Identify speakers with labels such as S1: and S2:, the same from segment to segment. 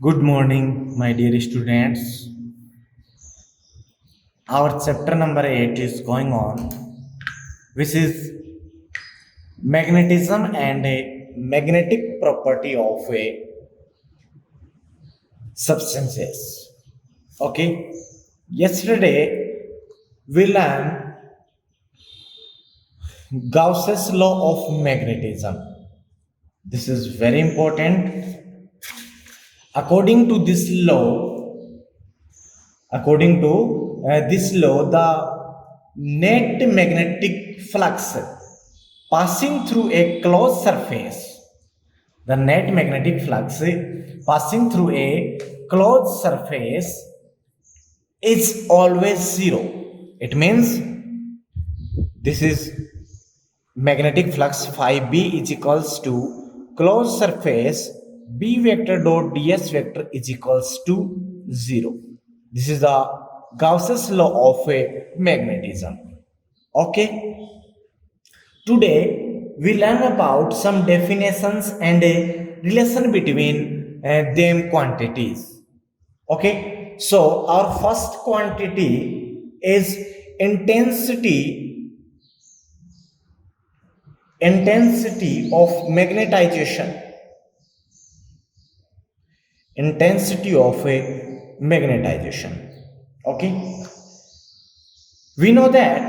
S1: Good morning, my dear students. Our chapter number 8 is going on, which is magnetism and a magnetic property of a substances. Okay, yesterday we learned Gauss's law of magnetism. This is very important. According to this law, According to this law, the net magnetic flux passing through a closed surface, the net magnetic flux passing through a closed surface is always zero. It means this is magnetic flux phi b is equals to closed surface b vector dot ds vector is equals to 0. This is the Gauss's law of magnetism. Okay. Today we learn about some definitions and a relation between them quantities. Okay. So our first quantity is intensity of magnetization. Intensity of a magnetization. Okay, we know that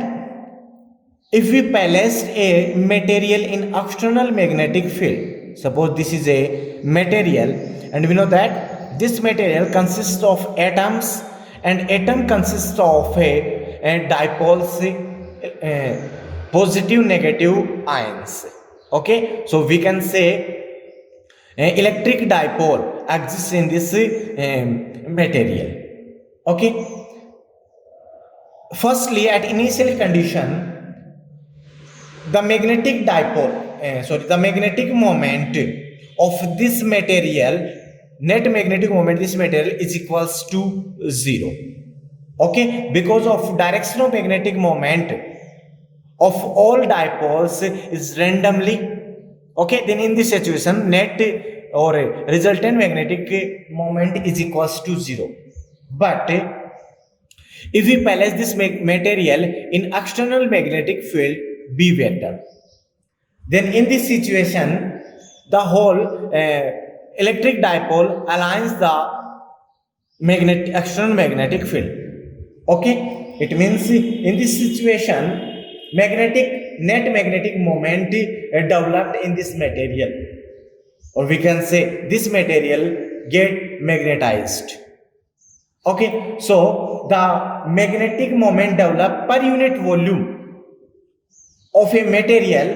S1: if we place a material in external magnetic field, suppose this is a material, and we know that this material consists of atoms, and atom consists of a dipoles, positive negative ions. Okay, so we can say electric dipole exists in this material. Okay, firstly, at initial condition, the magnetic the magnetic moment of this material, net magnetic moment this material is equals to 0. Okay, because of direction of magnetic moment of all dipoles is randomly. Okay, then in this situation, net or resultant magnetic moment is equals to 0. But if we place this material in external magnetic field B vector, then in this situation, the whole electric dipole aligns the external magnetic field. Okay, it means in this situation, net magnetic moment developed in this material, or we can say this material get magnetized. Okay, so the magnetic moment developed per unit volume of a material,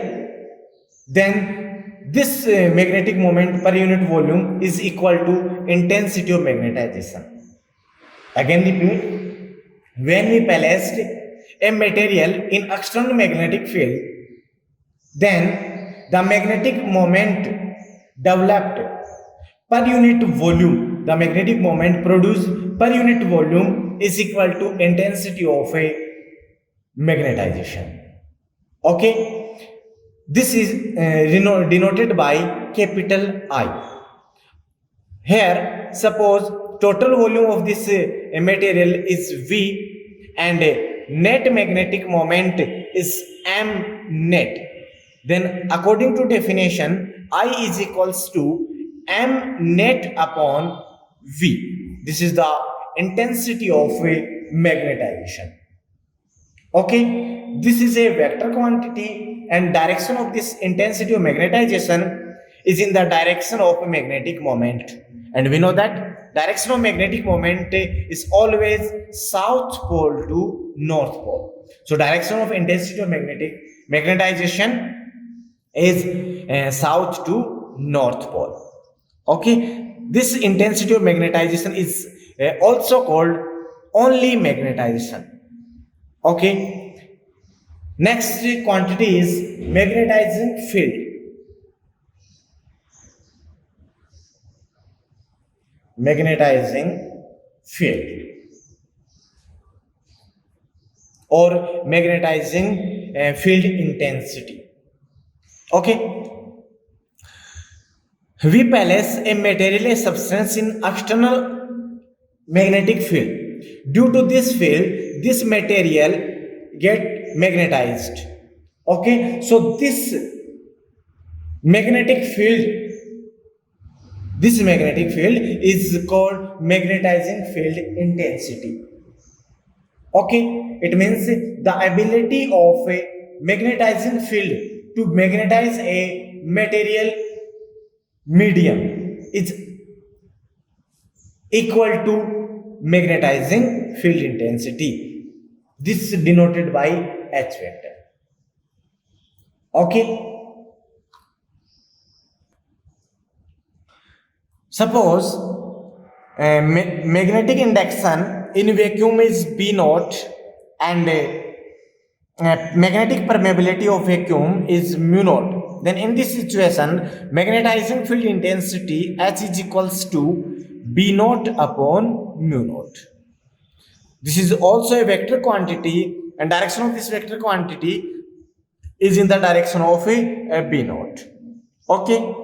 S1: then this magnetic moment per unit volume is equal to intensity of magnetization. Again repeat, when we placed a material in external magnetic field, then the magnetic moment developed per unit volume, the magnetic moment produced per unit volume is equal to intensity of a magnetization. Okay, this is denoted by capital I. Here, suppose total volume of this material is V and net magnetic moment is M net. Then according to definition, I is equals to M net upon V. This is the intensity of a magnetization. Okay, this is a vector quantity, and direction of this intensity of magnetization is in the direction of magnetic moment, and we know that direction of magnetic moment is always south pole to north pole. So direction of intensity of magnetization is south to north pole. Okay, this intensity of magnetization is also called only magnetization. Okay, next quantity is magnetizing field. Magnetizing field or magnetizing field intensity. Okay, We place a material, a substance in external magnetic field. Due to this field, this material get magnetized. Okay, so magnetic field, this magnetic field is called magnetizing field intensity. Okay, it means the ability of a magnetizing field to magnetize a material medium is equal to magnetizing field intensity. This is denoted by H vector. Okay. Suppose magnetic induction in vacuum is B naught and magnetic permeability of vacuum is mu naught. Then in this situation, magnetizing field intensity H is equals to B naught upon mu naught. This is also a vector quantity, and direction of this vector quantity is in the direction of a B naught. Okay.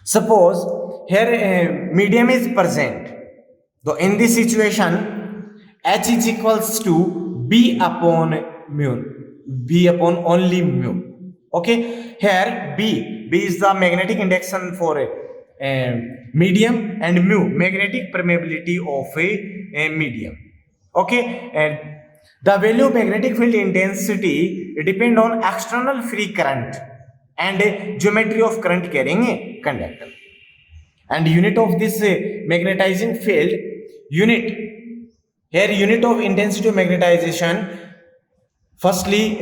S1: Suppose here a medium is present. So in this situation, H is equals to B upon mu, B upon only mu. Okay, here B is the magnetic induction for a medium, and mu magnetic permeability of a medium. Okay, and the value of magnetic field intensity depend on external free current and geometry of current carrying a conductor. And unit of this magnetizing field, unit of intensity of magnetization. Firstly,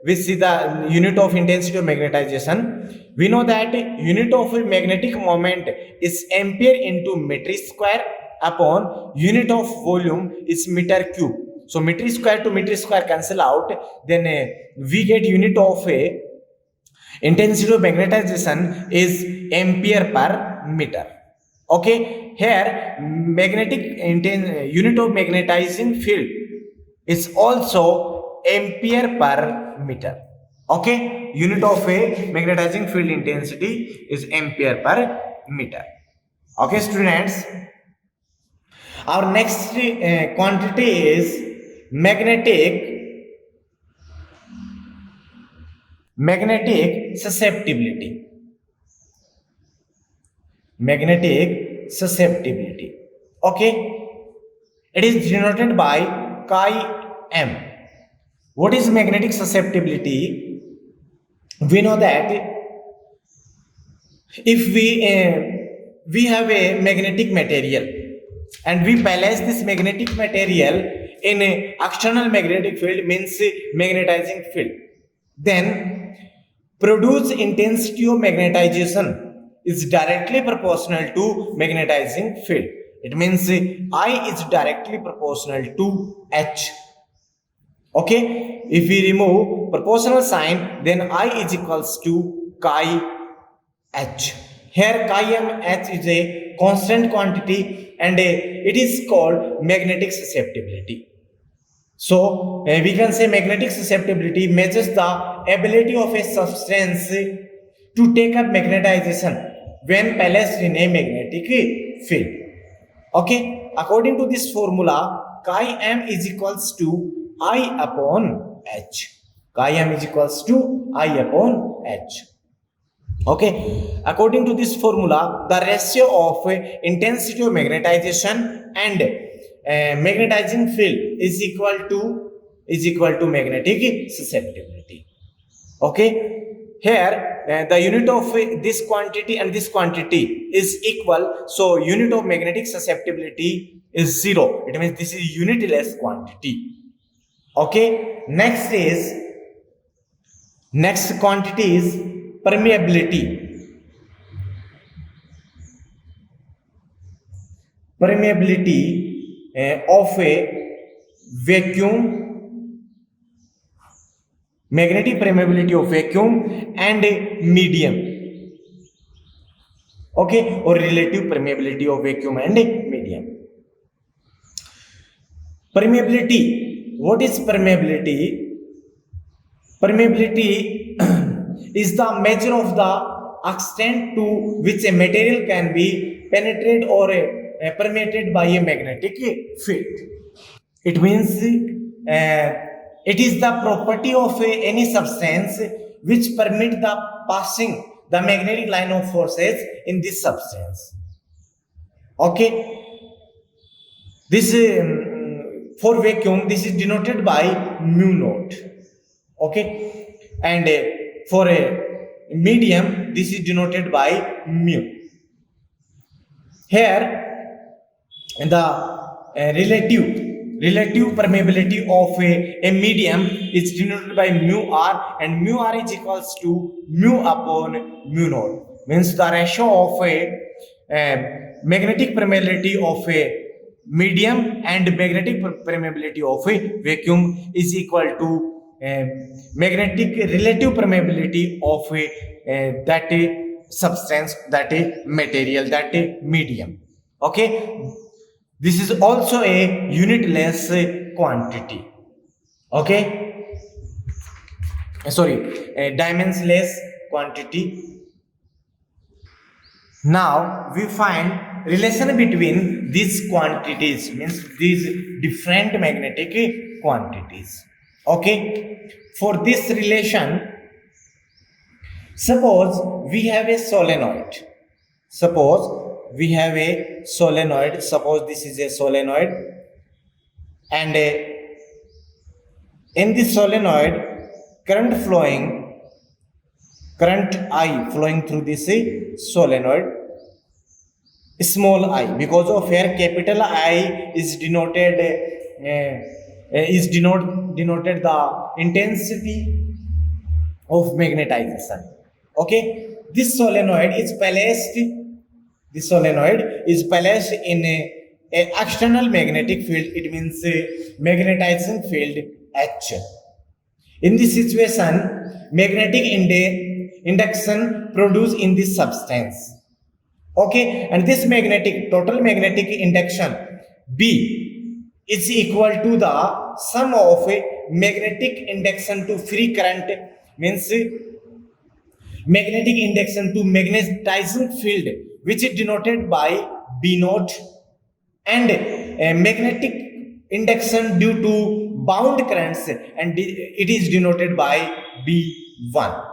S1: we see the unit of intensity of magnetization. We know that unit of magnetic moment is ampere into meter square upon unit of volume is meter cube. So meter square to meter square cancel out. Then we get unit of intensity of magnetization is ampere per meter. Okay, here unit of magnetizing field is also ampere per meter. Okay, unit of a magnetizing field intensity is ampere per meter. Okay, students, our next quantity is magnetic susceptibility. Magnetic susceptibility. Okay, it is denoted by chi m. What is magnetic susceptibility? We know that if we have a magnetic material and we place this magnetic material in a external magnetic field, means magnetizing field, then produce intensity of magnetization is directly proportional to magnetizing field. It means I is directly proportional to H. Okay, if we remove proportional sign, then I is equals to chi H. Here chi m H is a constant quantity and it is called magnetic susceptibility. So we can say magnetic susceptibility measures the ability of a substance to take up magnetization when placed in a magnetic field. Okay, according to this formula, chi m is equals to I upon H. Chi m is equals to I upon H. Okay, according to this formula, the ratio of intensity of magnetization and magnetizing field is equal to magnetic susceptibility. Okay, here the unit of this quantity and this quantity is equal, so unit of magnetic susceptibility is 0. It means this is unitless quantity. Okay, next quantity is permeability. Of a vacuum, magnetic permeability of vacuum and a medium. Okay, or relative permeability of vacuum and a medium. Permeability. What is permeability? Permeability is the measure of the extent to which a material can be penetrated or permeated by a magnetic field. It means it is the property of any substance which permit the passing the magnetic line of forces in this substance. Okay, this for vacuum this is denoted by mu naught. Okay, and for a medium this is denoted by mu. Here the relative permeability of a medium is denoted by mu r, and mu r is equals to mu upon mu naught. Means the ratio of a magnetic permeability of a medium and magnetic permeability of a vacuum is equal to magnetic relative permeability of that substance, that material, that medium. Okay, this is also a unitless quantity. Okay, sorry, a dimensionless quantity. Now we find relation between these quantities, means these different magnetic quantities. Okay, for this relation, suppose we have a solenoid. Suppose we have a solenoid. Suppose this is a solenoid, and in this solenoid, current I flowing through this solenoid, small I, because of here capital I is denoted denoted the intensity of magnetization. Okay, this solenoid is placed in a external magnetic field. It means a magnetizing field H. In this situation, magnetic induction produced in this substance. Okay, and this total magnetic induction B is equal to the sum of a magnetic induction to free current, means magnetic induction to magnetizing field, which is denoted by B naught, and magnetic induction due to bound currents, and it is denoted by B1.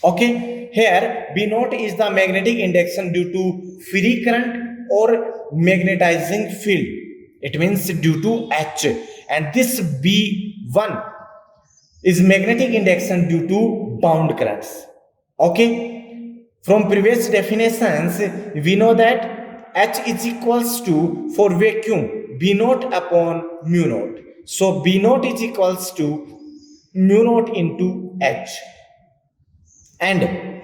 S1: Okay, here B naught is the magnetic induction due to free current or magnetizing field. It means due to H, and this B1 is magnetic induction due to bound currents. Okay, from previous definitions we know that H is equals to, for vacuum, B naught upon mu naught. So B naught is equals to mu naught into H, and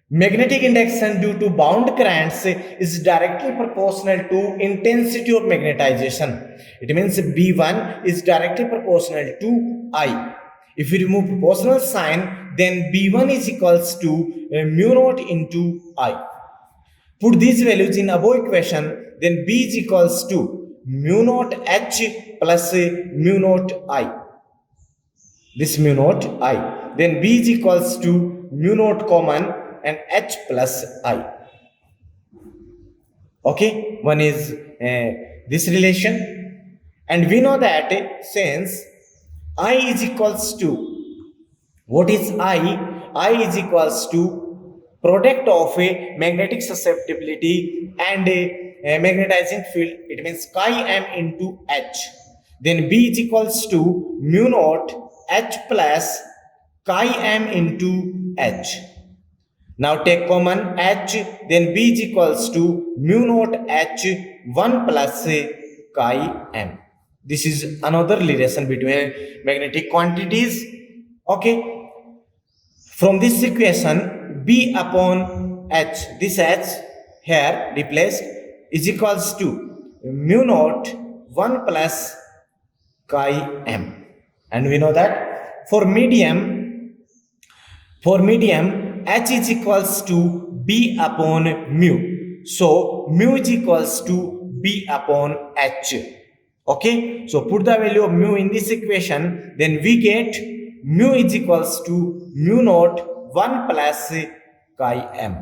S1: magnetic induction due to bound currents is directly proportional to intensity of magnetization. It means B1 is directly proportional to I. If we remove proportional sign, then B1 is equals to mu naught into I. Put these values in above equation, then B is equals to mu naught H plus mu naught I. This mu naught I. Then B is equals to mu naught common and H plus I. Okay, one is this relation, and we know that since I is equals to, what is I? I is equals to product of a magnetic susceptibility and a magnetizing field. It means chi m into H. Then B is equals to mu naught H plus chi m into H. Now take common H, then B is equals to mu naught H 1 plus chi m. This is another relation between magnetic quantities. Okay. From this equation, B upon H, this H here replaced, is equals to mu naught 1 plus chi m. And we know that for medium, H is equals to B upon mu. So mu is equals to B upon H. Okay, so put the value of mu in this equation, then we get mu is equals to mu naught 1 plus chi m.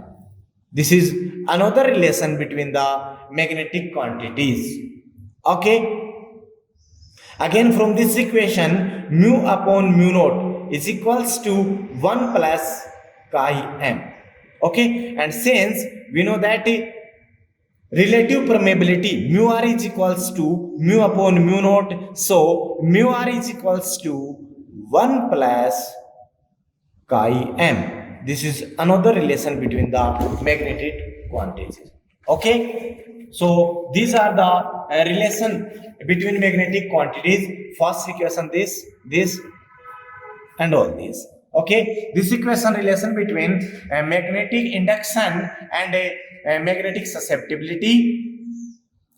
S1: This is another relation between the magnetic quantities. Okay. Again, from this equation, mu upon mu naught is equals to 1 plus chi m. Okay. And since we know that relative permeability mu r is equals to mu upon mu naught, so mu r is equals to 1 plus chi m. This is another relation between the magnetic quantities. Okay, so these are the relation between magnetic quantities. First equation, this and all these. Okay, this equation relation between magnetic induction and magnetic susceptibility.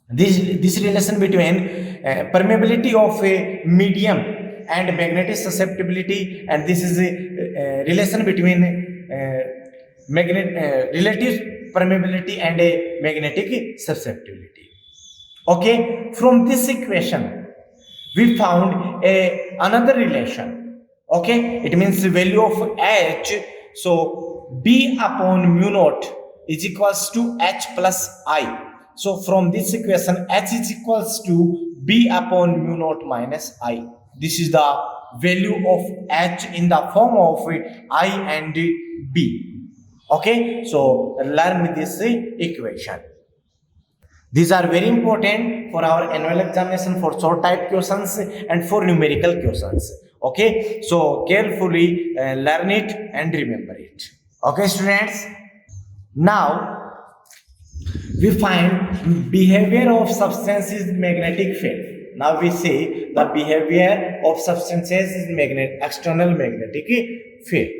S1: This relation between permeability of a medium and magnetic susceptibility, and this is a relation between relative permeability and a magnetic susceptibility. Okay, from this equation we found another relation. Okay, it means the value of H, so B upon mu naught is equals to H plus I. So from this equation, H is equals to B upon mu naught minus I. This is the value of H in the form of I and B. Okay, so learn this equation. These are very important for our annual examination, for short type questions and for numerical questions. Okay, so carefully learn it and remember it. Okay, students. Now we find behavior of substances in magnetic field. Now we see the behavior of substances in external magnetic field.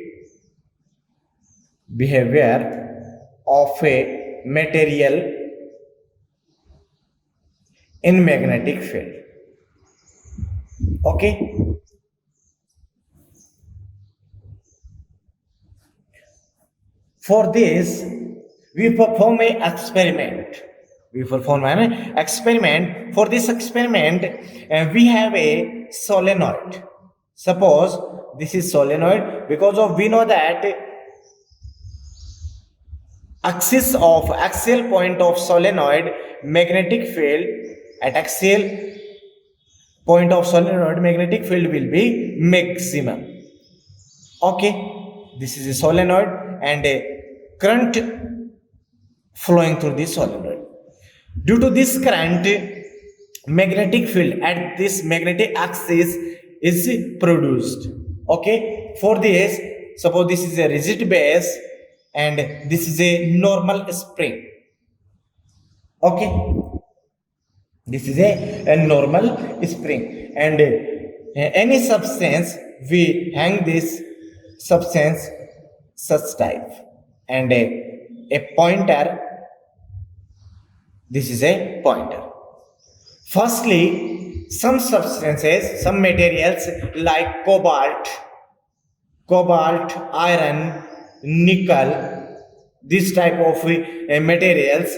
S1: Behavior of a material in magnetic field. Okay. For this, we perform an experiment. For this experiment, we have a solenoid. Suppose this is solenoid, because of we know that axial point of solenoid magnetic field, at axial point of solenoid magnetic field will be maximum. Okay, this is a solenoid and a current flowing through this solenoid. Due to this current, magnetic field at this magnetic axis is produced. Okay, for this, suppose this is a rigid base and this is a normal spring. Okay, this is a normal spring, and any substance, we hang this substance such type, and a pointer, this is a pointer. Firstly, some substances, some materials like cobalt, iron, nickel, this type of materials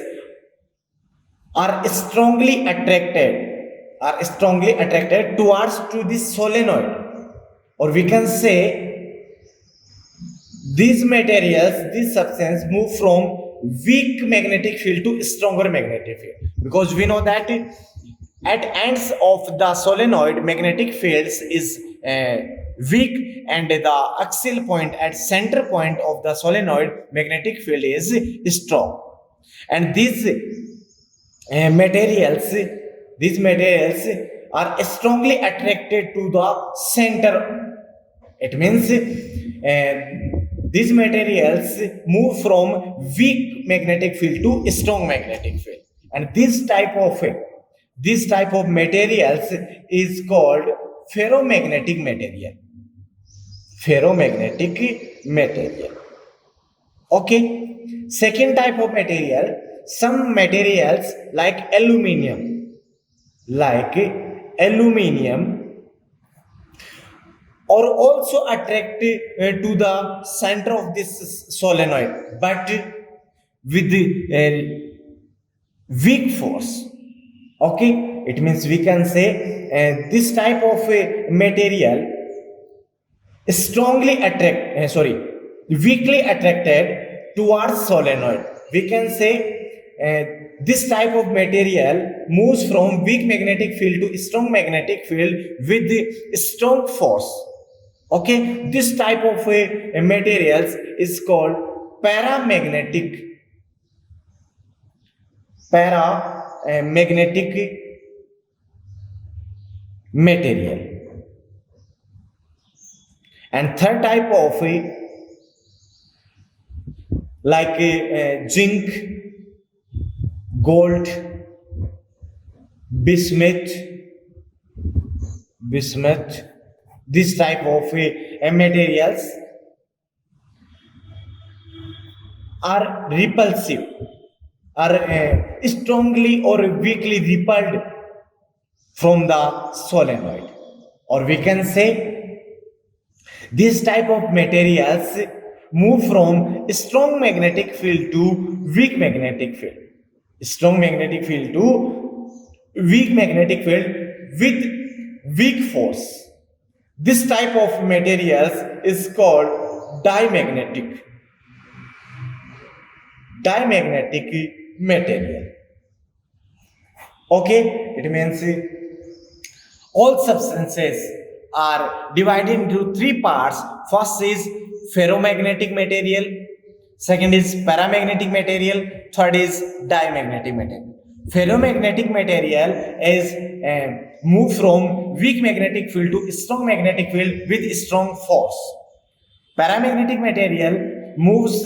S1: are strongly attracted towards to this solenoid, or we can say these materials, this substance move from weak magnetic field to stronger magnetic field, because we know that at ends of the solenoid magnetic fields is weak, and the axial point at center point of the solenoid magnetic field is strong, and these materials are strongly attracted to the center. It means these materials move from weak magnetic field to strong magnetic field, and this type of materials is called ferromagnetic material. Okay, second type of material, some materials like aluminium are also attracted to the center of this solenoid, but with weak force. Okay, it means we can say this type of material strongly weakly attracted towards solenoid. We can say this type of material moves from weak magnetic field to strong magnetic field with strong force. Okay, this type of materials is called paramagnetic material. And third type of like zinc, gold, bismuth, this type of materials are repulsive, are strongly or weakly repelled from the solenoid. Or we can say this type of materials move from strong magnetic field to weak magnetic field. Strong magnetic field to weak magnetic field with weak force. This type of materials is called diamagnetic material. Okay, it means all substances are divided into three parts. First is ferromagnetic material, second is paramagnetic material, third is diamagnetic material. Ferromagnetic material is move from weak magnetic field to strong magnetic field with strong force. Paramagnetic material moves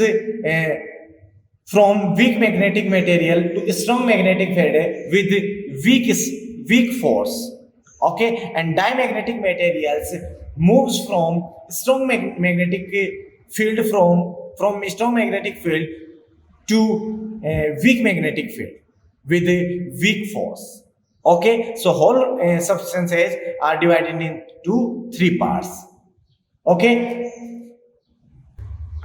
S1: from weak magnetic material to strong magnetic field with weak force. Okay, and diamagnetic materials moves from strong magnetic field from strong magnetic field to weak magnetic field with a weak force. Okay, so whole substances are divided into three parts. Okay,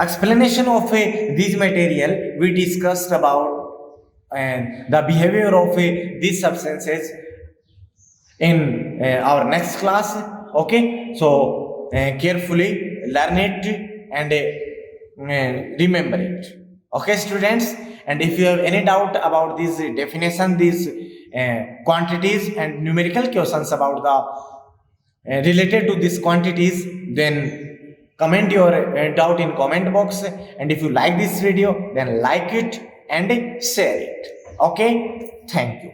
S1: explanation of these material we discussed about and the behavior of these substances in our next class. Okay, so carefully learn it and remember it. Okay, students, and if you have any doubt about this definition, these quantities and numerical questions about the related to these quantities, then comment your doubt in comment box. And if you like this video, then like it and share it. Okay, thank you.